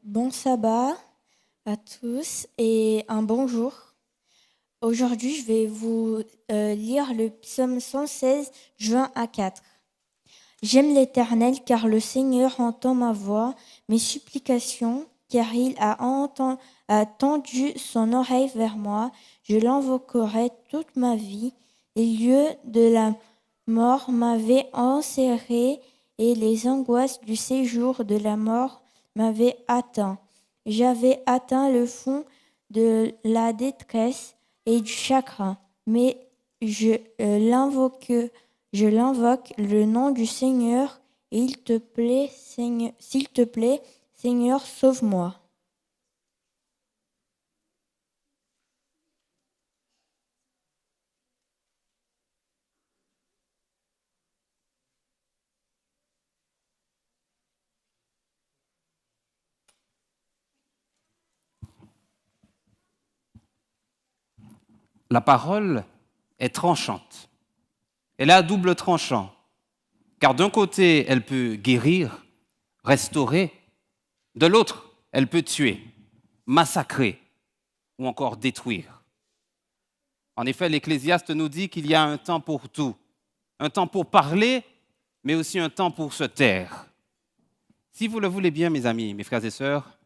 Bon sabbat à tous et un bonjour. Aujourd'hui, je vais vous lire le psaume 116, juin à 4. J'aime l'Éternel car le Seigneur entend ma voix, mes supplications, car il a tendu son oreille vers moi. Je l'invoquerai toute ma vie. Les lieux de la mort m'avaient enserré et les angoisses du séjour de la mort m'avaient atteint. J'avais atteint le fond de la détresse et du chagrin, mais je l'invoque le nom du Seigneur, et s'il te plaît, Seigneur, sauve-moi. La parole est tranchante. Elle est à double tranchant, car d'un côté, elle peut guérir, restaurer, de l'autre, elle peut tuer, massacrer ou encore détruire. En effet, l'Ecclésiaste nous dit qu'il y a un temps pour tout, un temps pour parler, mais aussi un temps pour se taire. Si vous le voulez bien, mes amis, mes frères et sœurs,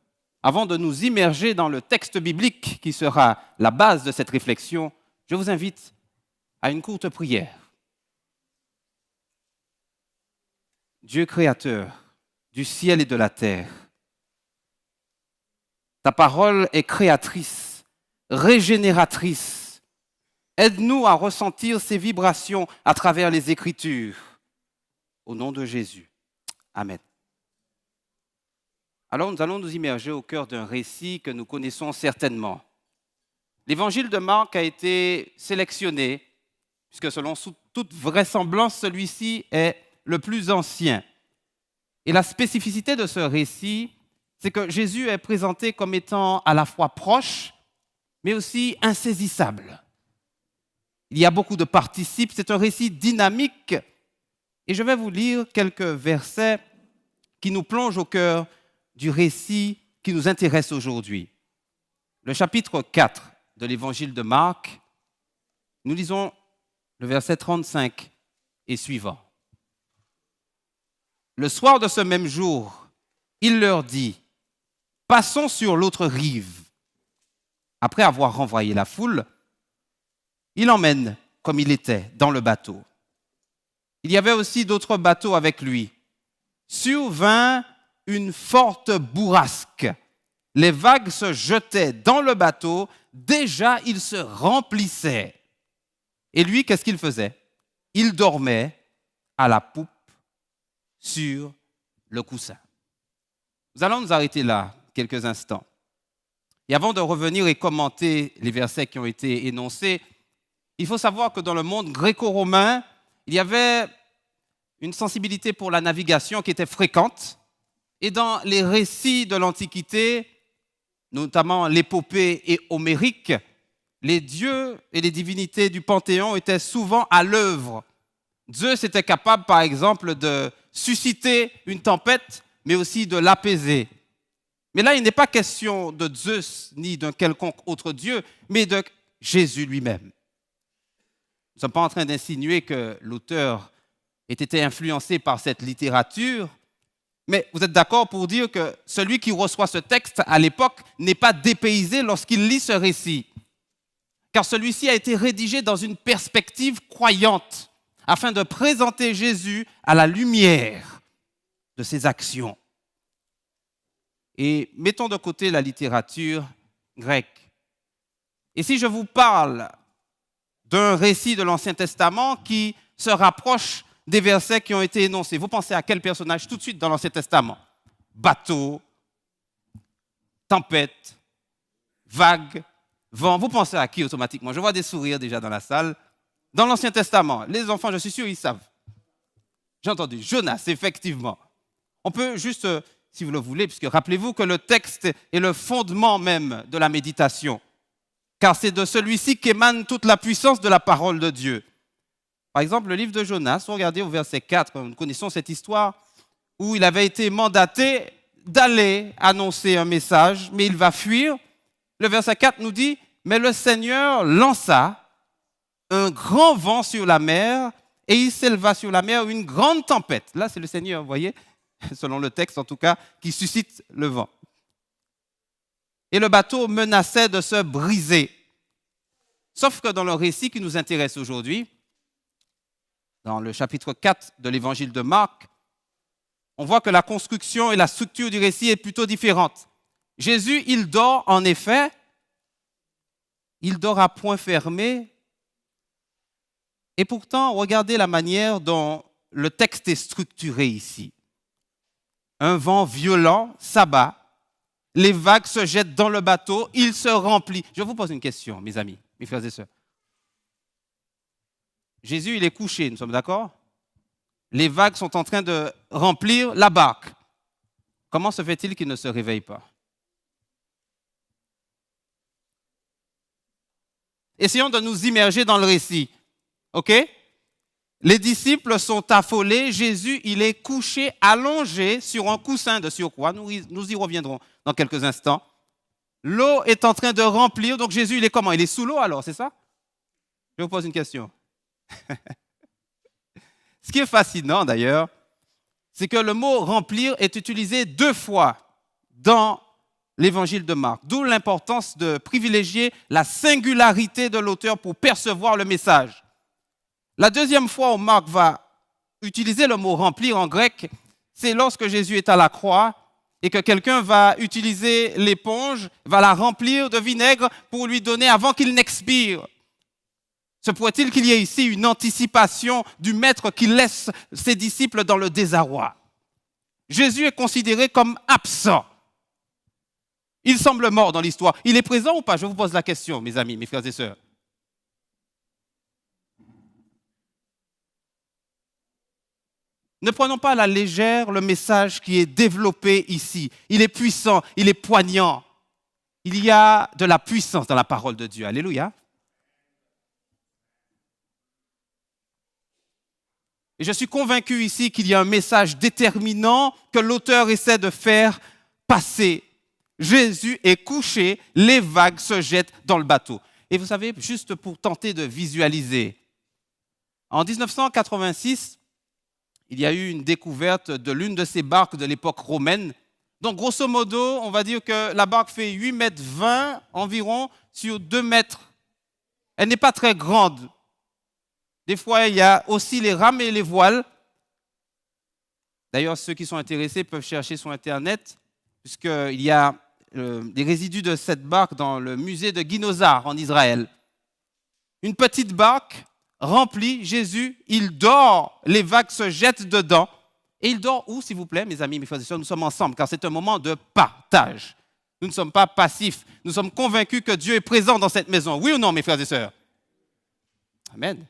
avant de nous immerger dans le texte biblique qui sera la base de cette réflexion, je vous invite à une courte prière. Dieu créateur du ciel et de la terre, ta parole est créatrice, régénératrice. Aide-nous à ressentir ces vibrations à travers les Écritures. Au nom de Jésus. Amen. Alors nous allons nous immerger au cœur d'un récit que nous connaissons certainement. L'évangile de Marc a été sélectionné, puisque selon toute vraisemblance, celui-ci est le plus ancien. Et la spécificité de ce récit, c'est que Jésus est présenté comme étant à la fois proche, mais aussi insaisissable. Il y a beaucoup de participes, c'est un récit dynamique. Et je vais vous lire quelques versets qui nous plongent au cœur du récit qui nous intéresse aujourd'hui. Le chapitre 4 de l'évangile de Marc, nous lisons le verset 35 et suivant. Le soir de ce même jour, il leur dit, « Passons sur l'autre rive. » Après avoir renvoyé la foule, il emmène, comme il était, dans le bateau. Il y avait aussi d'autres bateaux avec lui. Survint une forte bourrasque. Les vagues se jetaient dans le bateau. Déjà, il se remplissait. Et lui, qu'est-ce qu'il faisait? Il dormait à la poupe sur le coussin. Nous allons nous arrêter là quelques instants. Et avant de revenir et commenter les versets qui ont été énoncés, il faut savoir que dans le monde gréco-romain, il y avait une sensibilité pour la navigation qui était fréquente. Et dans les récits de l'Antiquité, notamment l'épopée et homérique, les dieux et les divinités du Panthéon étaient souvent à l'œuvre. Zeus était capable, par exemple, de susciter une tempête, mais aussi de l'apaiser. Mais là, il n'est pas question de Zeus ni d'un quelconque autre dieu, mais de Jésus lui-même. Nous ne sommes pas en train d'insinuer que l'auteur ait été influencé par cette littérature, mais vous êtes d'accord pour dire que celui qui reçoit ce texte à l'époque n'est pas dépaysé lorsqu'il lit ce récit, car celui-ci a été rédigé dans une perspective croyante, afin de présenter Jésus à la lumière de ses actions. Et mettons de côté la littérature grecque. Et si je vous parle d'un récit de l'Ancien Testament qui se rapproche des versets qui ont été énoncés, vous pensez à quel personnage tout de suite dans l'Ancien Testament? Bateau, tempête, vague, vent. Vous pensez à qui automatiquement? Je vois des sourires déjà dans la salle. Dans l'Ancien Testament, les enfants, je suis sûr, ils savent. J'ai entendu Jonas, effectivement. On peut juste, si vous le voulez, puisque rappelez-vous que le texte est le fondement même de la méditation, car c'est de celui-ci qu'émane toute la puissance de la parole de Dieu. Par exemple, le livre de Jonas, regardez au verset 4, nous connaissons cette histoire où il avait été mandaté d'aller annoncer un message, mais il va fuir. Le verset 4 nous dit, mais le Seigneur lança un grand vent sur la mer et il s'éleva sur la mer une grande tempête. Là, c'est le Seigneur, vous voyez, selon le texte en tout cas, qui suscite le vent. Et le bateau menaçait de se briser. Sauf que dans le récit qui nous intéresse aujourd'hui, dans le chapitre 4 de l'évangile de Marc, on voit que la construction et la structure du récit est plutôt différente. Jésus, il dort en effet, il dort à point fermé. Et pourtant, regardez la manière dont le texte est structuré ici. Un vent violent s'abat, les vagues se jettent dans le bateau, il se remplit. Je vous pose une question, mes amis, mes frères et sœurs. Jésus, il est couché, nous sommes d'accord? Les vagues sont en train de remplir la barque. Comment se fait-il qu'il ne se réveille pas? Essayons de nous immerger dans le récit. OK? Les disciples sont affolés. Jésus, il est couché, allongé sur un coussin de surcroît. Nous y reviendrons dans quelques instants. L'eau est en train de remplir. Donc Jésus, il est comment? Il est sous l'eau alors, c'est ça? Je vous pose une question. Ce qui est fascinant d'ailleurs, c'est que le mot remplir est utilisé 2 fois dans l'évangile de Marc. D'où l'importance de privilégier la singularité de l'auteur pour percevoir le message. La deuxième fois où Marc va utiliser le mot remplir en grec, c'est lorsque Jésus est à la croix et que quelqu'un va utiliser l'éponge, va la remplir de vinaigre pour lui donner avant qu'il n'expire. Se pourrait-il qu'il y ait ici une anticipation du maître qui laisse ses disciples dans le désarroi? Jésus est considéré comme absent. Il semble mort dans l'histoire. Il est présent ou pas? Je vous pose la question, mes amis, mes frères et sœurs. Ne prenons pas à la légère le message qui est développé ici. Il est puissant, il est poignant. Il y a de la puissance dans la parole de Dieu. Alléluia. Et je suis convaincu ici qu'il y a un message déterminant que l'auteur essaie de faire passer. Jésus est couché, les vagues se jettent dans le bateau. Et vous savez, juste pour tenter de visualiser, en 1986, il y a eu une découverte de l'une de ces barques de l'époque romaine. Donc, grosso modo, on va dire que la barque fait 8,20 mètres environ sur 2 mètres. Elle n'est pas très grande. Des fois, il y a aussi les rames et les voiles. D'ailleurs, ceux qui sont intéressés peuvent chercher sur Internet, puisqu'il y a des résidus de cette barque dans le musée de Guinozar en Israël. Une petite barque remplie, Jésus, il dort, les vagues se jettent dedans. Et il dort où, s'il vous plaît, mes amis, mes frères et sœurs? Nous sommes ensemble, car c'est un moment de partage. Nous ne sommes pas passifs. Nous sommes convaincus que Dieu est présent dans cette maison. Oui ou non, mes frères et sœurs? Amen.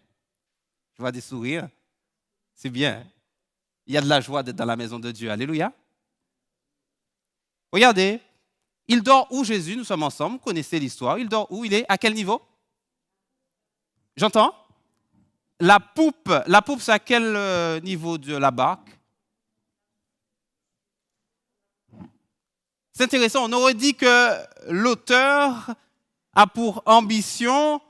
Je vois des sourires. C'est bien. Il y a de la joie d'être dans la maison de Dieu. Alléluia. Regardez. Il dort où, Jésus? Nous sommes ensemble. Vous connaissez l'histoire. Il dort où? Il est à quel niveau? J'entends? La poupe, c'est à quel niveau de la barque? C'est intéressant. On aurait dit que l'auteur a pour ambition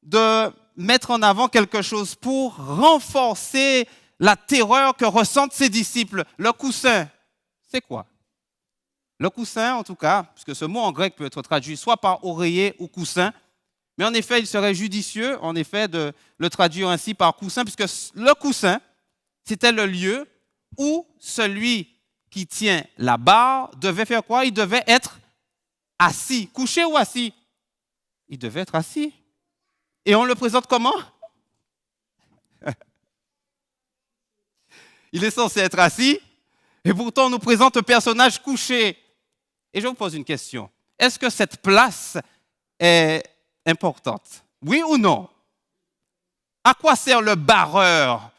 de mettre en avant quelque chose pour renforcer la terreur que ressentent ses disciples. Le coussin, c'est quoi? Le coussin, en tout cas, puisque ce mot en grec peut être traduit soit par oreiller ou coussin, mais en effet, il serait judicieux, en effet, de le traduire ainsi par coussin, puisque le coussin, c'était le lieu où celui qui tient la barre devait faire quoi? Il devait être assis. Couché ou assis? Il devait être assis. Et on le présente comment? Il est censé être assis, et pourtant on nous présente un personnage couché. Et je vous pose une question. Est-ce que cette place est importante? Oui ou non? À quoi sert le barreur,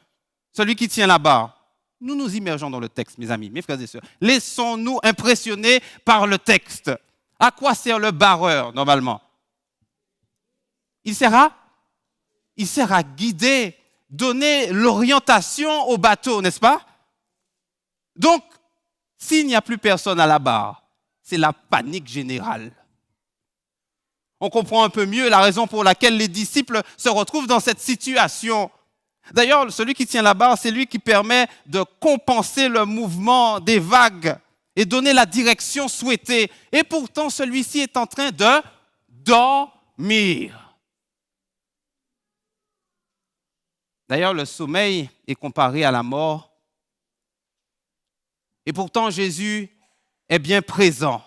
celui qui tient la barre? Nous nous immergeons dans le texte, mes amis, mes frères et sœurs. Laissons-nous impressionner par le texte. À quoi sert le barreur, normalement? Il sert à guider, donner l'orientation au bateau, n'est-ce pas? Donc, s'il n'y a plus personne à la barre, c'est la panique générale. On comprend un peu mieux la raison pour laquelle les disciples se retrouvent dans cette situation. D'ailleurs, celui qui tient la barre, c'est lui qui permet de compenser le mouvement des vagues et donner la direction souhaitée. Et pourtant, celui-ci est en train de dormir. D'ailleurs, le sommeil est comparé à la mort. Et pourtant, Jésus est bien présent.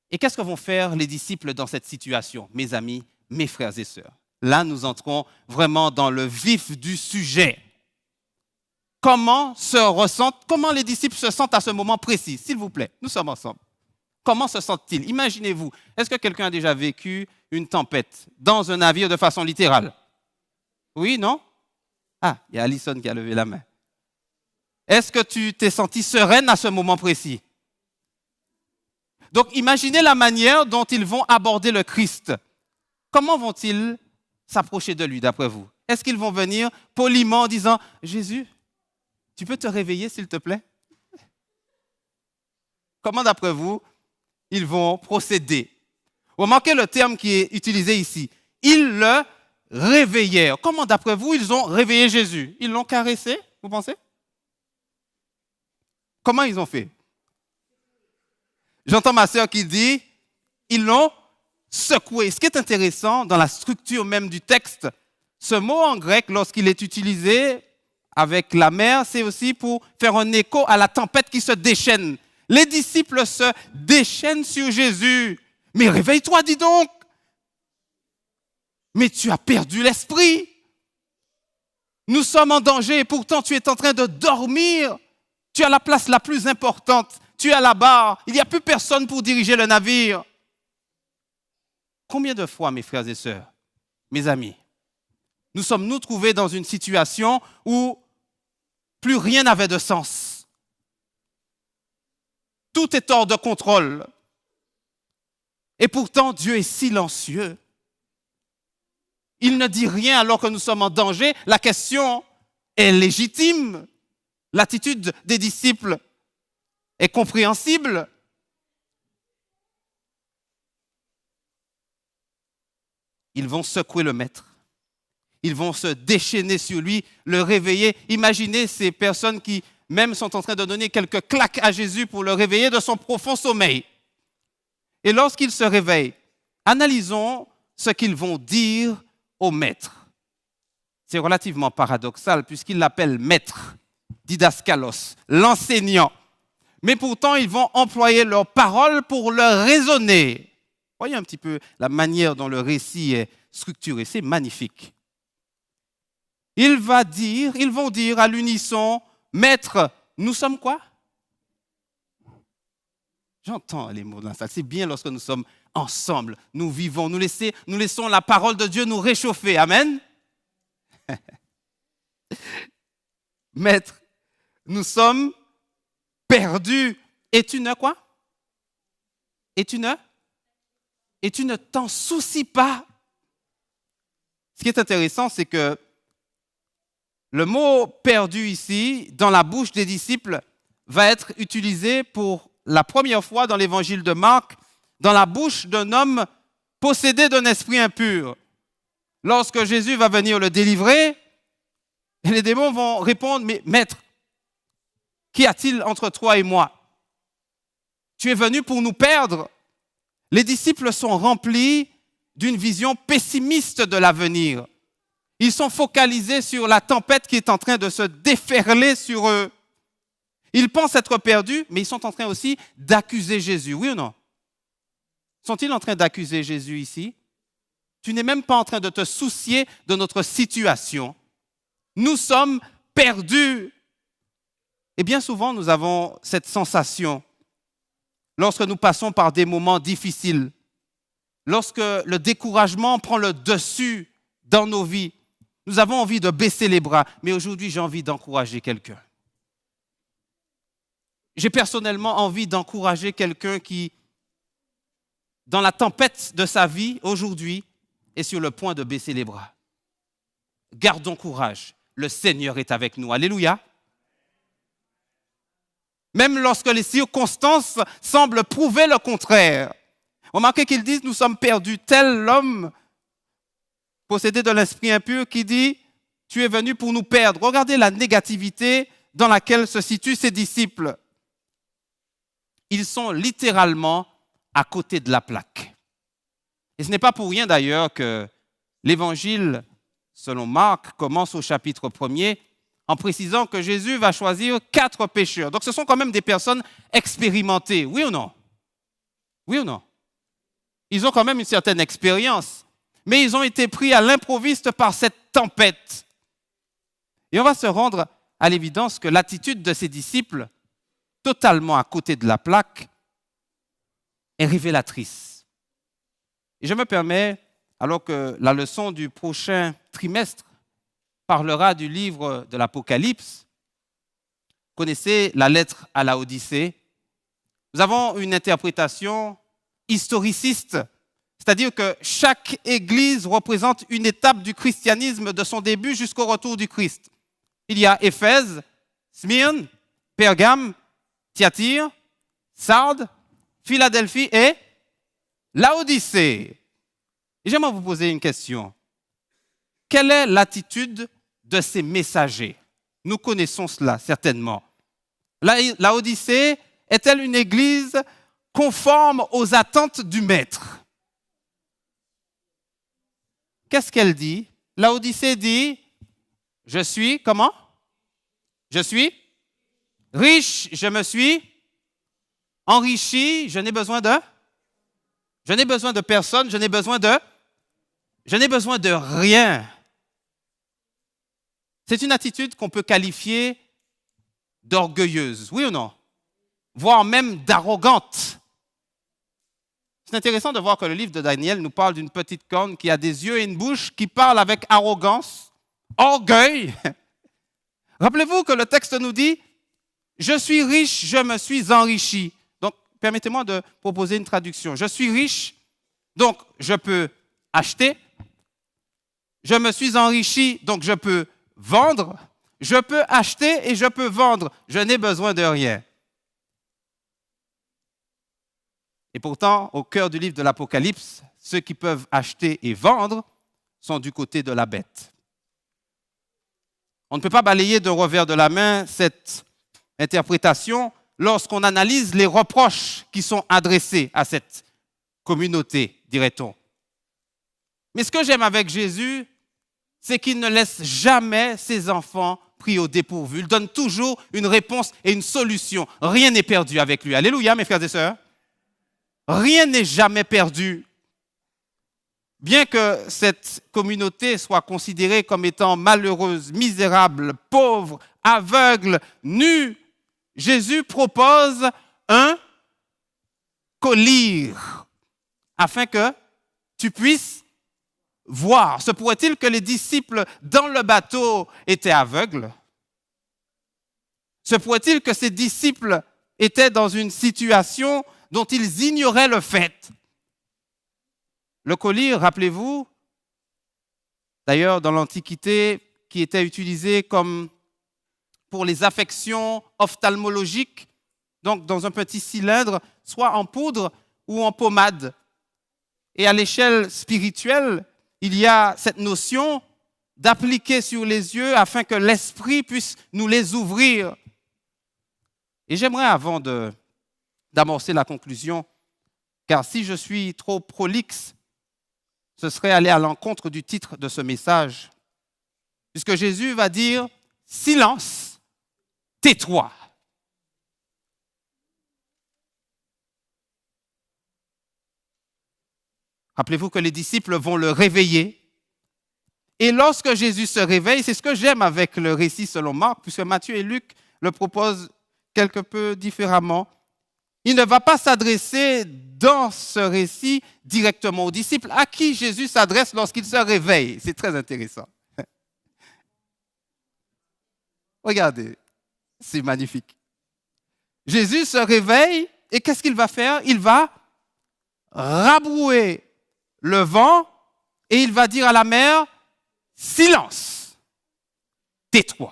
Et qu'est-ce que vont faire les disciples dans cette situation, mes amis, mes frères et sœurs? Là, nous entrons vraiment dans le vif du sujet. Comment les disciples se sentent à ce moment précis? S'il vous plaît, nous sommes ensemble. Comment se sentent-ils? Imaginez-vous, est-ce que quelqu'un a déjà vécu une tempête dans un navire de façon littérale? Oui, non? Ah, il y a Alison qui a levé la main. Est-ce que tu t'es senti sereine à ce moment précis? Donc, imaginez la manière dont ils vont aborder le Christ. Comment vont-ils s'approcher de lui, d'après vous? Est-ce qu'ils vont venir poliment en disant « Jésus, tu peux te réveiller, s'il te plaît ?» Comment, d'après vous, ils vont procéder? Remarquez le terme qui est utilisé ici. Ils le réveillèrent. Comment, d'après vous, ils ont réveillé Jésus? Ils l'ont caressé, vous pensez? Comment ils ont fait? J'entends ma sœur qui dit, ils l'ont secoué. Ce qui est intéressant dans la structure même du texte, ce mot en grec, lorsqu'il est utilisé avec la mer, c'est aussi pour faire un écho à la tempête qui se déchaîne. Les disciples se déchaînent sur Jésus. Mais réveille-toi, dis donc. Mais tu as perdu l'esprit. Nous sommes en danger et pourtant tu es en train de dormir. Tu as la place la plus importante. Tu es à la barre. Il n'y a plus personne pour diriger le navire. Combien de fois, mes frères et sœurs, mes amis, nous sommes-nous trouvés dans une situation où plus rien n'avait de sens? Tout est hors de contrôle. Et pourtant, Dieu est silencieux. Il ne dit rien alors que nous sommes en danger. La question est légitime. L'attitude des disciples est compréhensible. Ils vont secouer le maître. Ils vont se déchaîner sur lui, le réveiller. Imaginez ces personnes qui même sont en train de donner quelques claques à Jésus pour le réveiller de son profond sommeil. Et lorsqu'il se réveille, analysons ce qu'ils vont dire au maître. C'est relativement paradoxal puisqu'il l'appelle maître, didaskalos, l'enseignant. Mais pourtant, ils vont employer leurs paroles pour le raisonner. Voyez un petit peu la manière dont le récit est structuré, c'est magnifique. Ils vont dire à l'unisson, maître, nous sommes quoi? J'entends les mots dans la salle. C'est bien lorsque nous sommes ensemble, nous vivons, nous laissons la parole de Dieu nous réchauffer. Amen. Maître, nous sommes perdus. Et tu ne quoi? Et tu ne t'en soucies pas. Ce qui est intéressant, c'est que le mot perdu ici, dans la bouche des disciples, va être utilisé pour la première fois dans l'évangile de Marc, dans la bouche d'un homme possédé d'un esprit impur. Lorsque Jésus va venir le délivrer, les démons vont répondre, mais maître, qu'y a-t-il entre toi et moi? Tu es venu pour nous perdre. Les disciples sont remplis d'une vision pessimiste de l'avenir. Ils sont focalisés sur la tempête qui est en train de se déferler sur eux. Ils pensent être perdus, mais ils sont en train aussi d'accuser Jésus, oui ou non? Sont-ils en train d'accuser Jésus ici? Tu n'es même pas en train de te soucier de notre situation. Nous sommes perdus. Et bien souvent, nous avons cette sensation lorsque nous passons par des moments difficiles, lorsque le découragement prend le dessus dans nos vies. Nous avons envie de baisser les bras, mais aujourd'hui, j'ai envie d'encourager quelqu'un. J'ai personnellement envie d'encourager quelqu'un qui, dans la tempête de sa vie, aujourd'hui, est sur le point de baisser les bras. Gardons courage. Le Seigneur est avec nous. Alléluia. même lorsque les circonstances semblent prouver le contraire. Remarquez qu'ils disent, nous sommes perdus. Tel l'homme possédé de l'esprit impur qui dit, tu es venu pour nous perdre. Regardez la négativité dans laquelle se situent ses disciples. Ils sont littéralement à côté de la plaque. Et ce n'est pas pour rien d'ailleurs que l'évangile, selon Marc, commence au chapitre 1er en précisant que Jésus va choisir 4 pécheurs. Donc ce sont quand même des personnes expérimentées, oui ou non? Oui ou non? Ils ont quand même une certaine expérience, mais ils ont été pris à l'improviste par cette tempête. Et on va se rendre à l'évidence que l'attitude de ces disciples, totalement à côté de la plaque, est révélatrice. Et je me permets, alors que la leçon du prochain trimestre parlera du livre de l'Apocalypse, vous connaissez la lettre à la Odyssée. Nous avons une interprétation historiciste, c'est-à-dire que chaque église représente une étape du christianisme de son début jusqu'au retour du Christ. Il y a Éphèse, Smyrne, Pergame, Thyatire, Sardes, Philadelphie et Laodicée. Et j'aimerais vous poser une question. Quelle est l'attitude de ces messagers? Nous connaissons cela certainement. Laodicée est-elle une église conforme aux attentes du maître? Qu'est-ce qu'elle dit? Laodicée dit, je suis, comment? Je suis riche, je me suis enrichi, je n'ai besoin de personne, je n'ai besoin de rien. C'est une attitude qu'on peut qualifier d'orgueilleuse, oui ou non? Voire même d'arrogante. C'est intéressant de voir que le livre de Daniel nous parle d'une petite corne qui a des yeux et une bouche, qui parle avec arrogance, orgueil. Rappelez-vous que le texte nous dit « Je suis riche, je me suis enrichi ». Donc, permettez-moi de proposer une traduction. Je suis riche, donc je peux acheter. Je me suis enrichi, donc je peux vendre. Je peux acheter et je peux vendre. Je n'ai besoin de rien. Et pourtant, au cœur du livre de l'Apocalypse, ceux qui peuvent acheter et vendre sont du côté de la bête. On ne peut pas balayer d'un revers de la main cette interprétation lorsqu'on analyse les reproches qui sont adressés à cette communauté, dirait-on. Mais ce que j'aime avec Jésus, c'est qu'il ne laisse jamais ses enfants pris au dépourvu. Il donne toujours une réponse et une solution. Rien n'est perdu avec lui. Alléluia, mes frères et sœurs. Rien n'est jamais perdu. Bien que cette communauté soit considérée comme étant malheureuse, misérable, pauvre, aveugle, nue, Jésus propose un collier afin que tu puisses voir. Se pourrait-il que les disciples dans le bateau étaient aveugles? Se pourrait-il que ces disciples étaient dans une situation dont ils ignoraient le fait? Le collier, rappelez-vous, d'ailleurs dans l'Antiquité, qui était utilisé comme pour les affections ophtalmologiques, donc dans un petit cylindre, soit en poudre ou en pommade. Et à l'échelle spirituelle, il y a cette notion d'appliquer sur les yeux afin que l'esprit puisse nous les ouvrir. Et j'aimerais, avant d'amorcer la conclusion, car si je suis trop prolixe, ce serait aller à l'encontre du titre de ce message, puisque Jésus va dire « Silence, tais-toi ». Rappelez-vous que les disciples vont le réveiller. Et lorsque Jésus se réveille, c'est ce que j'aime avec le récit selon Marc, puisque Matthieu et Luc le proposent quelque peu différemment. Il ne va pas s'adresser dans ce récit directement aux disciples, à qui Jésus s'adresse lorsqu'il se réveille. C'est très intéressant. Regardez, c'est magnifique. Jésus se réveille et qu'est-ce qu'il va faire? Il va rabrouer le vent et il va dire à la mer, silence, tais-toi.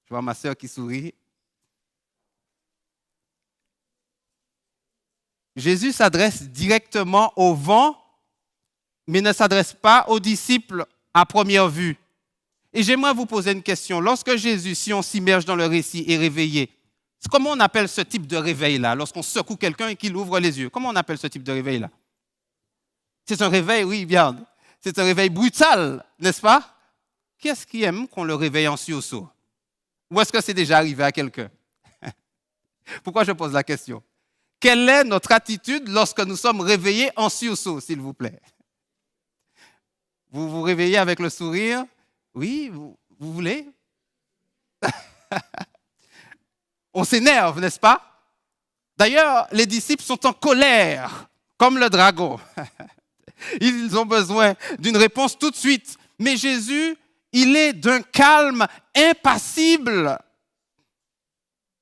Je vois ma sœur qui sourit. Jésus s'adresse directement au vent, mais ne s'adresse pas aux disciples à première vue. Et j'aimerais vous poser une question. Lorsque Jésus, si on s'immerge dans le récit, est réveillé, comment on appelle ce type de réveil-là, lorsqu'on secoue quelqu'un et qu'il ouvre les yeux? Comment on appelle ce type de réveil-là? C'est un réveil, oui, bien. C'est un réveil brutal, n'est-ce pas? Qui est-ce qui aime qu'on le réveille en sursaut? Ou est-ce que c'est déjà arrivé à quelqu'un? Pourquoi je pose la question? Quelle est notre attitude lorsque nous sommes réveillés en sursaut, s'il vous plaît? Vous vous réveillez avec le sourire? Oui, vous voulez? On s'énerve, n'est-ce pas? D'ailleurs, les disciples sont en colère, comme le dragon. Ils ont besoin d'une réponse tout de suite. Mais Jésus, il est d'un calme impassible.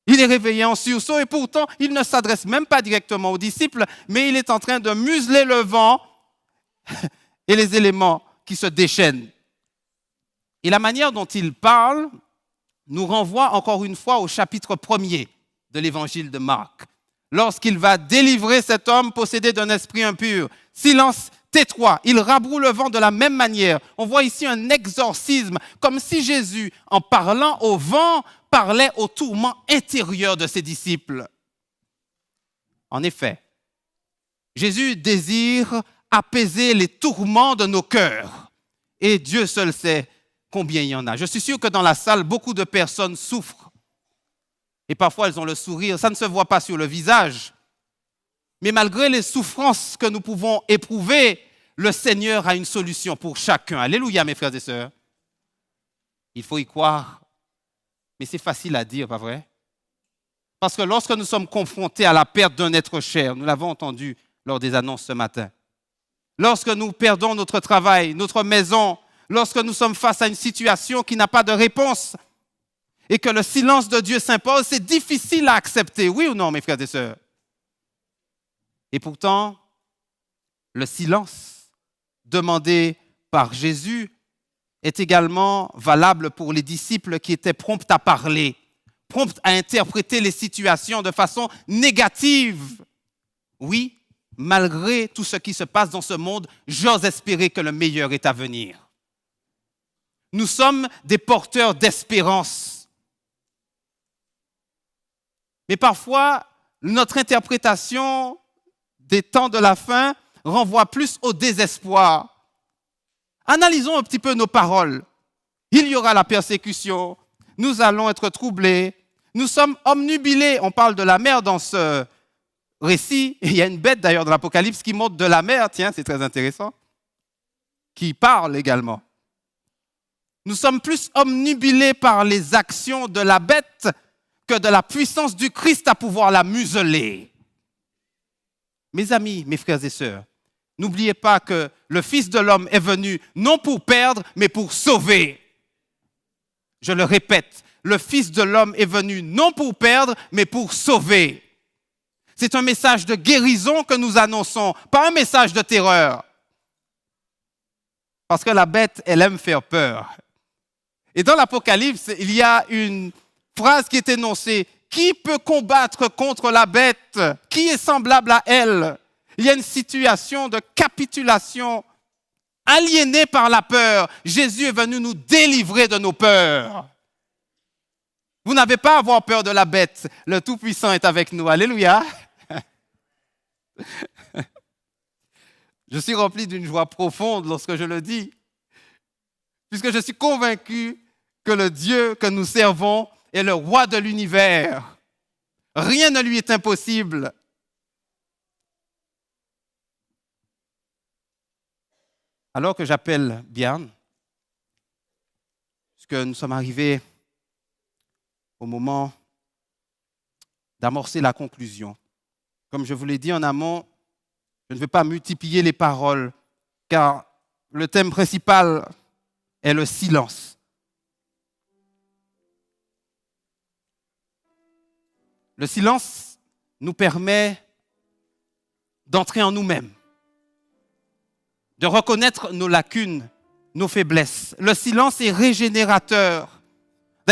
Il est réveillé en sursaut et pourtant, il ne s'adresse même pas directement aux disciples, mais il est en train de museler le vent et les éléments qui se déchaînent. Et la manière dont il parle nous renvoie encore une fois au chapitre 1er de l'évangile de Marc. Lorsqu'il va délivrer cet homme possédé d'un esprit impur. Silence, tais-toi. Il rabroue le vent de la même manière. On voit ici un exorcisme, comme si Jésus, en parlant au vent, parlait au tourment intérieur de ses disciples. En effet, Jésus désire apaiser les tourments de nos cœurs. Et Dieu seul sait combien il y en a. Je suis sûr que dans la salle, beaucoup de personnes souffrent. Et parfois, elles ont le sourire. Ça ne se voit pas sur le visage. Mais malgré les souffrances que nous pouvons éprouver, le Seigneur a une solution pour chacun. Alléluia, mes frères et sœurs. Il faut y croire. Mais c'est facile à dire, pas vrai? Parce que lorsque nous sommes confrontés à la perte d'un être cher, nous l'avons entendu lors des annonces ce matin, lorsque nous perdons notre travail, notre maison, lorsque nous sommes face à une situation qui n'a pas de réponse et que le silence de Dieu s'impose, c'est difficile à accepter, oui ou non, mes frères et sœurs? Et pourtant, le silence demandé par Jésus est également valable pour les disciples qui étaient prompts à parler, prompts à interpréter les situations de façon négative. Oui, malgré tout ce qui se passe dans ce monde, j'ose espérer que le meilleur est à venir. Nous sommes des porteurs d'espérance. Mais parfois, notre interprétation des temps de la fin renvoie plus au désespoir. Analysons un petit peu nos paroles. Il y aura la persécution, nous allons être troublés, nous sommes omnubilés. On parle de la mer dans ce récit. Il y a une bête d'ailleurs dans l'Apocalypse qui monte de la mer, tiens, c'est très intéressant, qui parle également. Nous sommes plus omnubilés par les actions de la bête que de la puissance du Christ à pouvoir la museler. Mes amis, mes frères et sœurs, n'oubliez pas que le Fils de l'homme est venu non pour perdre, mais pour sauver. Je le répète, le Fils de l'homme est venu non pour perdre, mais pour sauver. C'est un message de guérison que nous annonçons, pas un message de terreur. Parce que la bête, elle aime faire peur. Et dans l'Apocalypse, il y a une phrase qui est énoncée. Qui peut combattre contre la bête? Qui est semblable à elle? Il y a une situation de capitulation, aliénée par la peur. Jésus est venu nous délivrer de nos peurs. Vous n'avez pas à avoir peur de la bête. Le Tout-Puissant est avec nous. Alléluia. Je suis rempli d'une joie profonde lorsque je le dis, puisque je suis convaincu que le Dieu que nous servons est le roi de l'univers. Rien ne lui est impossible. Alors que j'appelle Bjarne, puisque nous sommes arrivés au moment d'amorcer la conclusion. Comme je vous l'ai dit en amont, je ne vais pas multiplier les paroles, car le thème principal est le silence. Le silence nous permet d'entrer en nous-mêmes, de reconnaître nos lacunes, nos faiblesses. Le silence est régénérateur.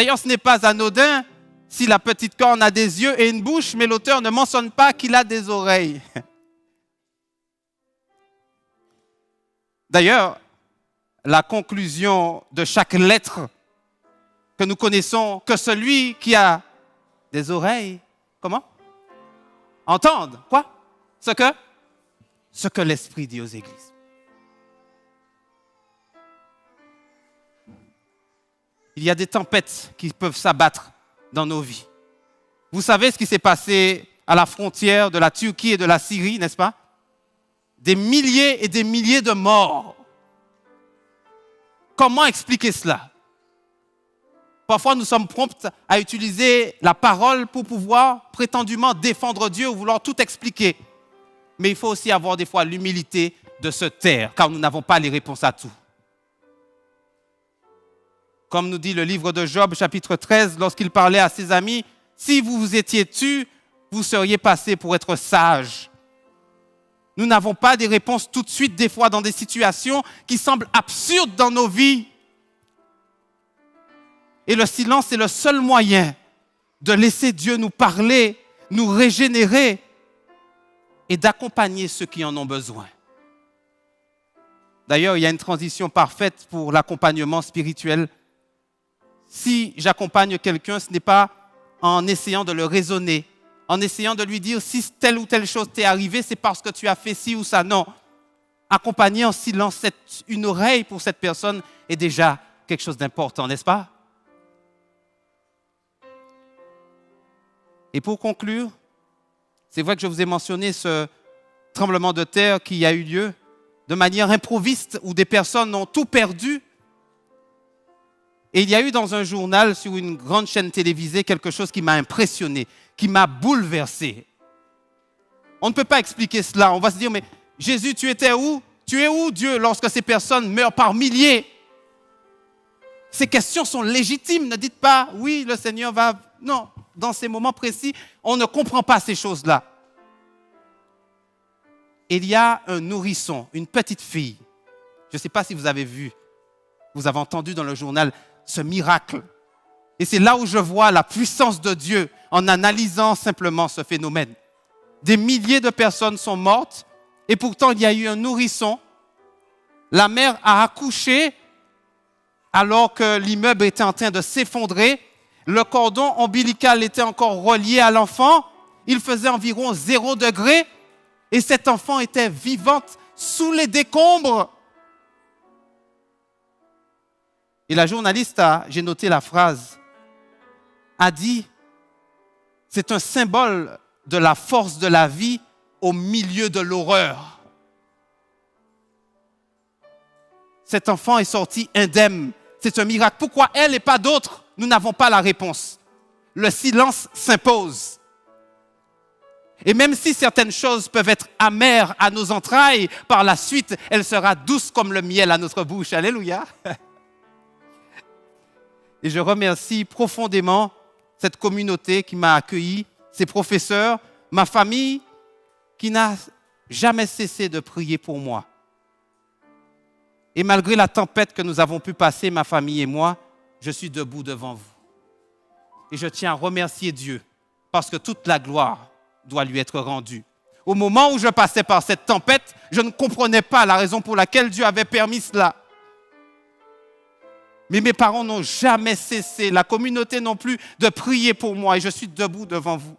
D'ailleurs, ce n'est pas anodin si la petite corne a des yeux et une bouche, mais l'auteur ne mentionne pas qu'il a des oreilles. D'ailleurs, la conclusion de chaque lettre que nous connaissons, que celui qui a des oreilles, comment? Entende, quoi? Ce que l'Esprit dit aux églises. Il y a des tempêtes qui peuvent s'abattre dans nos vies. Vous savez ce qui s'est passé à la frontière de la Turquie et de la Syrie, n'est-ce pas? Des milliers et des milliers de morts. Comment expliquer cela? Parfois, nous sommes prompts à utiliser la parole pour pouvoir prétendument défendre Dieu ou vouloir tout expliquer. Mais il faut aussi avoir des fois l'humilité de se taire, car nous n'avons pas les réponses à tout. Comme nous dit le livre de Job, chapitre 13, lorsqu'il parlait à ses amis, « Si vous vous étiez tus, vous seriez passés pour être sages. » Nous n'avons pas des réponses tout de suite, des fois dans des situations qui semblent absurdes dans nos vies. Et le silence est le seul moyen de laisser Dieu nous parler, nous régénérer et d'accompagner ceux qui en ont besoin. D'ailleurs, il y a une transition parfaite pour l'accompagnement spirituel. Si j'accompagne quelqu'un, ce n'est pas en essayant de le raisonner, en essayant de lui dire si telle ou telle chose t'est arrivée, c'est parce que tu as fait ci ou ça. Non. Accompagner en silence, une oreille pour cette personne est déjà quelque chose d'important, n'est-ce pas? Et pour conclure, c'est vrai que je vous ai mentionné ce tremblement de terre qui a eu lieu de manière improviste où des personnes ont tout perdu. Et il y a eu dans un journal, sur une grande chaîne télévisée, quelque chose qui m'a impressionné, qui m'a bouleversé. On ne peut pas expliquer cela. On va se dire, mais Jésus, tu étais où? Tu es où, Dieu, lorsque ces personnes meurent par milliers? Ces questions sont légitimes. Ne dites pas, oui, le Seigneur va... Non, dans ces moments précis, on ne comprend pas ces choses-là. Il y a un nourrisson, une petite fille. Je ne sais pas si vous avez vu, vous avez entendu dans le journal ce miracle. Et c'est là où je vois la puissance de Dieu en analysant simplement ce phénomène. Des milliers de personnes sont mortes et pourtant il y a eu un nourrisson. La mère a accouché alors que l'immeuble était en train de s'effondrer. Le cordon ombilical était encore relié à l'enfant. Il faisait environ 0 degré et cet enfant était vivante sous les décombres. Et la journaliste, j'ai noté la phrase, a dit, c'est un symbole de la force de la vie au milieu de l'horreur. Cet enfant est sorti indemne. C'est un miracle. Pourquoi elle et pas d'autres? Nous n'avons pas la réponse. Le silence s'impose. Et même si certaines choses peuvent être amères à nos entrailles, par la suite, elle sera douce comme le miel à notre bouche. Alléluia. Et je remercie profondément cette communauté qui m'a accueilli, ces professeurs, ma famille qui n'a jamais cessé de prier pour moi. Et malgré la tempête que nous avons pu passer, ma famille et moi, je suis debout devant vous. Et je tiens à remercier Dieu parce que toute la gloire doit lui être rendue. Au moment où je passais par cette tempête, je ne comprenais pas la raison pour laquelle Dieu avait permis cela. Mais mes parents n'ont jamais cessé, la communauté non plus, de prier pour moi et je suis debout devant vous.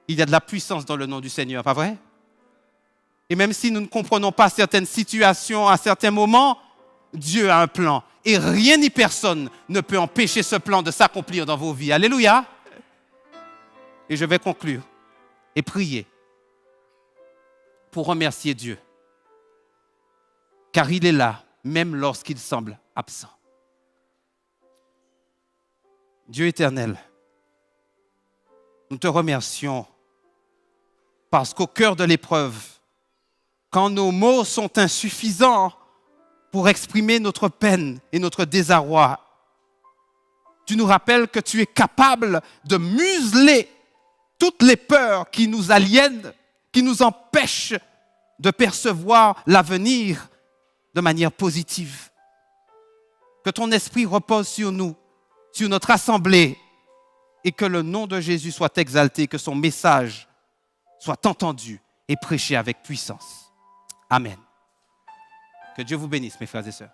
Il y a de la puissance dans le nom du Seigneur, pas vrai? Et même si nous ne comprenons pas certaines situations à certains moments, Dieu a un plan et rien ni personne ne peut empêcher ce plan de s'accomplir dans vos vies. Alléluia! Et je vais conclure et prier pour remercier Dieu, car il est là, même lorsqu'il semble absent. Dieu éternel, nous te remercions parce qu'au cœur de l'épreuve, quand nos mots sont insuffisants pour exprimer notre peine et notre désarroi, tu nous rappelles que tu es capable de museler toutes les peurs qui nous aliènent, qui nous empêchent de percevoir l'avenir de manière positive. Que ton esprit repose sur nous, sur notre assemblée, et que le nom de Jésus soit exalté, que son message soit entendu et prêché avec puissance. Amen. Que Dieu vous bénisse, mes frères et sœurs.